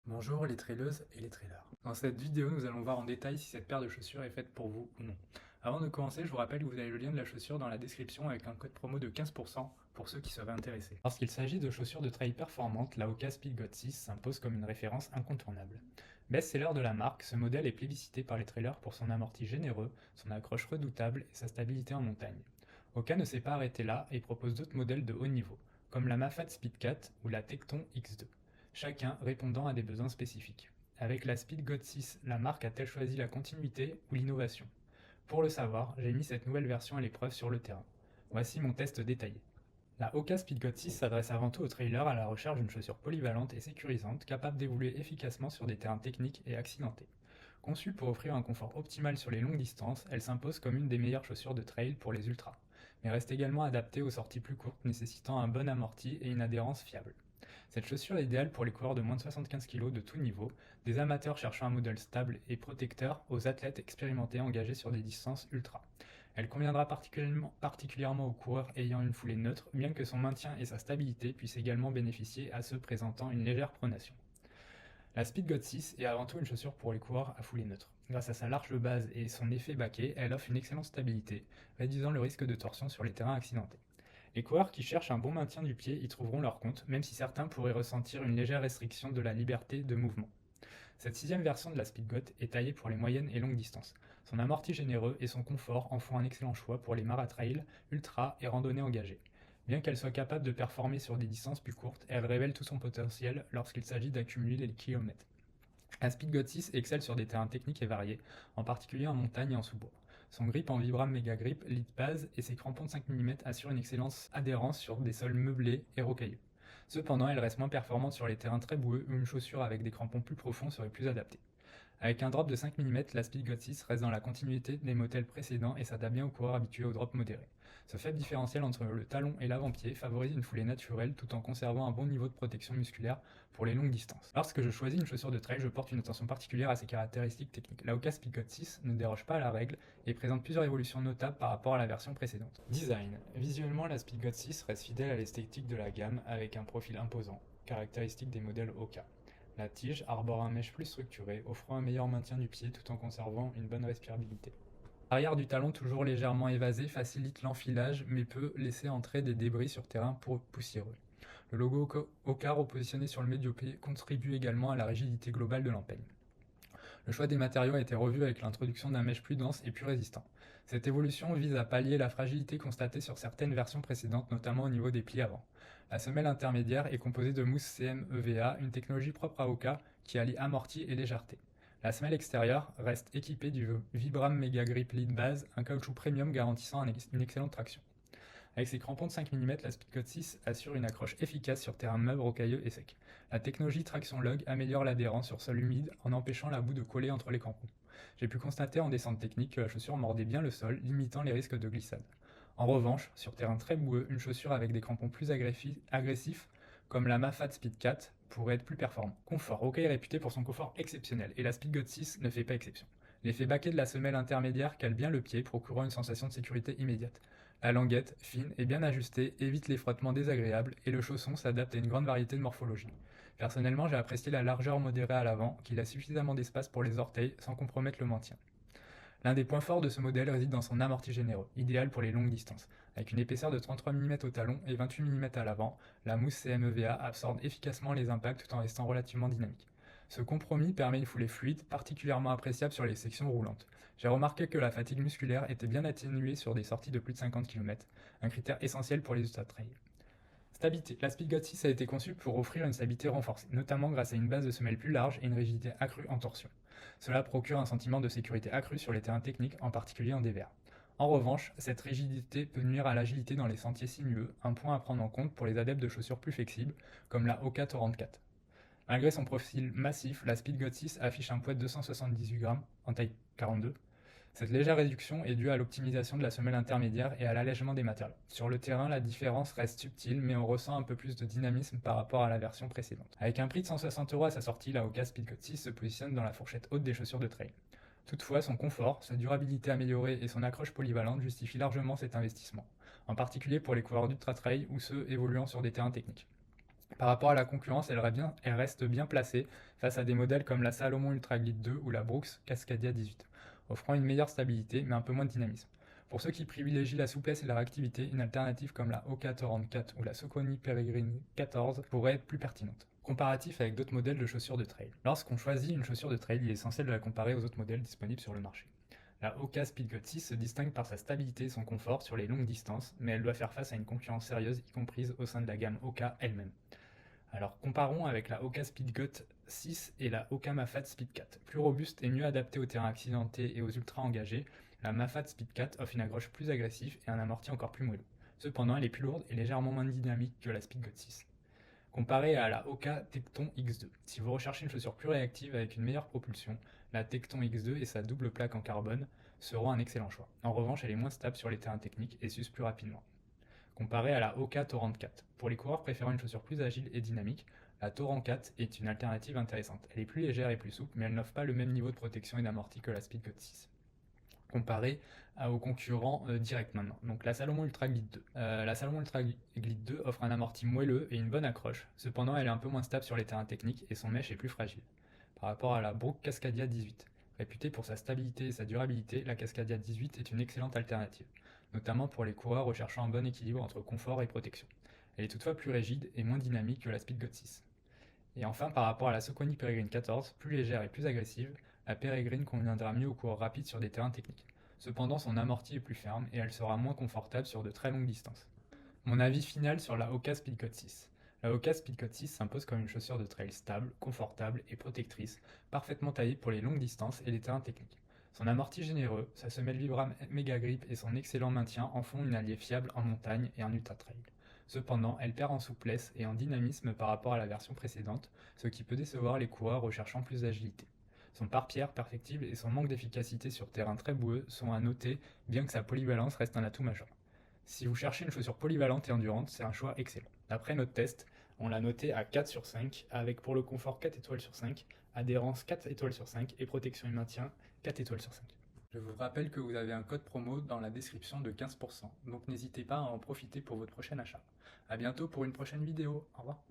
Bonjour les traileuses et les trailers. Dans cette vidéo, nous allons voir en détail si cette paire de chaussures est faite pour vous ou non. Avant de commencer, je vous rappelle que vous avez le lien de la chaussure dans la description avec un code promo de 15% pour ceux qui seraient intéressés. Lorsqu'il s'agit de chaussures de trail performantes, la Hoka Speedgoat 6 s'impose comme une référence incontournable. Best-seller de la marque, ce modèle est plébiscité par les trailers pour son amorti généreux, son accroche redoutable et sa stabilité en montagne. Hoka ne s'est pas arrêté là et propose d'autres modèles de haut niveau, comme la Mafate Speedcat ou la Tecton X2, chacun répondant à des besoins spécifiques. Avec la Speedgoat 6, la marque a-t-elle choisi la continuité ou l'innovation? Pour le savoir, j'ai mis cette nouvelle version à l'épreuve sur le terrain. Voici mon test détaillé. La Hoka Speedgoat 6 s'adresse avant tout aux trailers à la recherche d'une chaussure polyvalente et sécurisante capable d'évoluer efficacement sur des terrains techniques et accidentés. Conçue pour offrir un confort optimal sur les longues distances, elle s'impose comme une des meilleures chaussures de trail pour les ultras, mais reste également adaptée aux sorties plus courtes nécessitant un bon amorti et une adhérence fiable. Cette chaussure est idéale pour les coureurs de moins de 75 kg de tout niveau, des amateurs cherchant un modèle stable et protecteur aux athlètes expérimentés engagés sur des distances ultra. Elle conviendra particulièrement aux coureurs ayant une foulée neutre, bien que son maintien et sa stabilité puissent également bénéficier à ceux présentant une légère pronation. La Speedgoat 6 est avant tout une chaussure pour les coureurs à foulée neutre. Grâce à sa large base et son effet baquet, elle offre une excellente stabilité, réduisant le risque de torsion sur les terrains accidentés. Les coureurs qui cherchent un bon maintien du pied y trouveront leur compte, même si certains pourraient ressentir une légère restriction de la liberté de mouvement. Cette sixième version de la Speedgoat est taillée pour les moyennes et longues distances. Son amorti généreux et son confort en font un excellent choix pour les maratrails, ultra et randonnées engagées. Bien qu'elle soit capable de performer sur des distances plus courtes, elle révèle tout son potentiel lorsqu'il s'agit d'accumuler les kilomètres. La Speedgoat 6 excelle sur des terrains techniques et variés, en particulier en montagne et en sous-bois. Son grip en Vibram Mega Grip lit base et ses crampons de 5 mm assurent une excellente adhérence sur des sols meublés et rocailleux. Cependant, elle reste moins performante sur les terrains très boueux où une chaussure avec des crampons plus profonds serait plus adaptée. Avec un drop de 5 mm, la Speedgoat 6 reste dans la continuité des modèles précédents et s'adapte bien aux coureurs habitués au drop modéré. Ce faible différentiel entre le talon et l'avant-pied favorise une foulée naturelle tout en conservant un bon niveau de protection musculaire pour les longues distances. Lorsque je choisis une chaussure de trail, je porte une attention particulière à ses caractéristiques techniques. La Hoka Speedgoat 6 ne déroge pas à la règle et présente plusieurs évolutions notables par rapport à la version précédente. Design. Visuellement, la Speedgoat 6 reste fidèle à l'esthétique de la gamme avec un profil imposant, caractéristique des modèles Hoka. La tige arbore un mesh plus structuré, offrant un meilleur maintien du pied tout en conservant une bonne respirabilité. L'arrière du talon toujours légèrement évasé facilite l'enfilage mais peut laisser entrer des débris sur terrain poussiéreux. Le logo Hoka repositionné sur le médio-pied contribue également à la rigidité globale de l'empeigne. Le choix des matériaux a été revu avec l'introduction d'un mesh plus dense et plus résistant. Cette évolution vise à pallier la fragilité constatée sur certaines versions précédentes, notamment au niveau des plis avant. La semelle intermédiaire est composée de mousse CM EVA, une technologie propre à Hoka qui allie amorti et légèreté. La semelle extérieure reste équipée du Vibram Mega Grip Lead Base, un caoutchouc premium garantissant une excellente traction. Avec ses crampons de 5 mm, la Speedgoat 6 assure une accroche efficace sur terrain meuble, rocailleux et sec. La technologie Traction Log améliore l'adhérence sur sol humide en empêchant la boue de coller entre les crampons. J'ai pu constater en descente technique que la chaussure mordait bien le sol, limitant les risques de glissade. En revanche, sur terrain très boueux, une chaussure avec des crampons plus agressifs, comme la Mafate Speedcat, pourrait être plus performant. Confort. Hoka est réputé pour son confort exceptionnel, et la Speedgoat 6 ne fait pas exception. L'effet baquet de la semelle intermédiaire cale bien le pied, procurant une sensation de sécurité immédiate. La languette, fine et bien ajustée, évite les frottements désagréables et le chausson s'adapte à une grande variété de morphologies. Personnellement, j'ai apprécié la largeur modérée à l'avant, qui laisse suffisamment d'espace pour les orteils sans compromettre le maintien. L'un des points forts de ce modèle réside dans son amorti généreux, idéal pour les longues distances. Avec une épaisseur de 33 mm au talon et 28 mm à l'avant, la mousse CMEVA absorbe efficacement les impacts tout en restant relativement dynamique. Ce compromis permet une foulée fluide, particulièrement appréciable sur les sections roulantes. J'ai remarqué que la fatigue musculaire était bien atténuée sur des sorties de plus de 50 km, un critère essentiel pour les ultra-trails. Stabilité. La Speedgoat 6 a été conçue pour offrir une stabilité renforcée, notamment grâce à une base de semelle plus large et une rigidité accrue en torsion. Cela procure un sentiment de sécurité accru sur les terrains techniques, en particulier en dévers. En revanche, cette rigidité peut nuire à l'agilité dans les sentiers sinueux, un point à prendre en compte pour les adeptes de chaussures plus flexibles, comme la Hoka Torrent 4. Malgré son profil massif, la Speedgoat 6 affiche un poids de 278 grammes en taille 42. Cette légère réduction est due à l'optimisation de la semelle intermédiaire et à l'allègement des matériaux. Sur le terrain, la différence reste subtile, mais on ressent un peu plus de dynamisme par rapport à la version précédente. Avec un prix de 160 € à sa sortie, la Hoka Speedgoat 6 se positionne dans la fourchette haute des chaussures de trail. Toutefois, son confort, sa durabilité améliorée et son accroche polyvalente justifient largement cet investissement, en particulier pour les coureurs d'ultra trail ou ceux évoluant sur des terrains techniques. Par rapport à la concurrence, elle reste bien placée face à des modèles comme la Salomon Ultra Glide 2 ou la Brooks Cascadia 18, offrant une meilleure stabilité mais un peu moins de dynamisme. Pour ceux qui privilégient la souplesse et la réactivité, une alternative comme la Oka Torrent 4 ou la Saucony Peregrine 14 pourrait être plus pertinente. Comparatif avec d'autres modèles de chaussures de trail. Lorsqu'on choisit une chaussure de trail, il est essentiel de la comparer aux autres modèles disponibles sur le marché. La Oka Speedgoat 6 se distingue par sa stabilité et son confort sur les longues distances, mais elle doit faire face à une concurrence sérieuse, y comprise au sein de la gamme Oka elle-même. Alors comparons avec la Oka Speedgoat 6 et la Oka Mafate Speed 4. Plus robuste et mieux adaptée aux terrains accidentés et aux ultras engagés, la Mafate Speed 4 offre une accroche plus agressive et un amorti encore plus moelleux. Cependant, elle est plus lourde et légèrement moins dynamique que la Speedgoat 6. Comparée à la Oka Tecton X2. Si vous recherchez une chaussure plus réactive avec une meilleure propulsion, la Tecton X2 et sa double plaque en carbone seront un excellent choix. En revanche, elle est moins stable sur les terrains techniques et s'use plus rapidement. Comparée à la Oka Torrent 4. Pour les coureurs préférant une chaussure plus agile et dynamique, la Torrent 4 est une alternative intéressante. Elle est plus légère et plus souple, mais elle n'offre pas le même niveau de protection et d'amorti que la Speedgoat 6. Comparée aux concurrents directs maintenant. Donc la Salomon Ultra Glide 2. La Salomon Ultra Glide 2 offre un amorti moelleux et une bonne accroche. Cependant, elle est un peu moins stable sur les terrains techniques et son mesh est plus fragile. Par rapport à la Brooks Cascadia 18. Réputée pour sa stabilité et sa durabilité, la Cascadia 18 est une excellente alternative, notamment pour les coureurs recherchant un bon équilibre entre confort et protection. Elle est toutefois plus rigide et moins dynamique que la Speedgoat 6. Et enfin, par rapport à la Saucony Peregrine 14, plus légère et plus agressive, la Peregrine conviendra mieux aux coureurs rapides sur des terrains techniques. Cependant, son amorti est plus ferme et elle sera moins confortable sur de très longues distances. Mon avis final sur la Oka Speedgoat 6. La Oka Speedgoat 6 s'impose comme une chaussure de trail stable, confortable et protectrice, parfaitement taillée pour les longues distances et les terrains techniques. Son amorti généreux, sa semelle Vibram Mega Grip et son excellent maintien en font une alliée fiable en montagne et en ultra trail. Cependant, elle perd en souplesse et en dynamisme par rapport à la version précédente, ce qui peut décevoir les coureurs recherchant plus d'agilité. Son pare-pierre perfectible et son manque d'efficacité sur terrain très boueux sont à noter, bien que sa polyvalence reste un atout majeur. Si vous cherchez une chaussure polyvalente et endurante, c'est un choix excellent. Après notre test, on l'a noté à 4 sur 5, avec pour le confort 4 étoiles sur 5, adhérence 4 étoiles sur 5 et protection et maintien 4 étoiles sur 5. Je vous rappelle que vous avez un code promo dans la description de 15%, donc n'hésitez pas à en profiter pour votre prochain achat. A bientôt pour une prochaine vidéo, au revoir.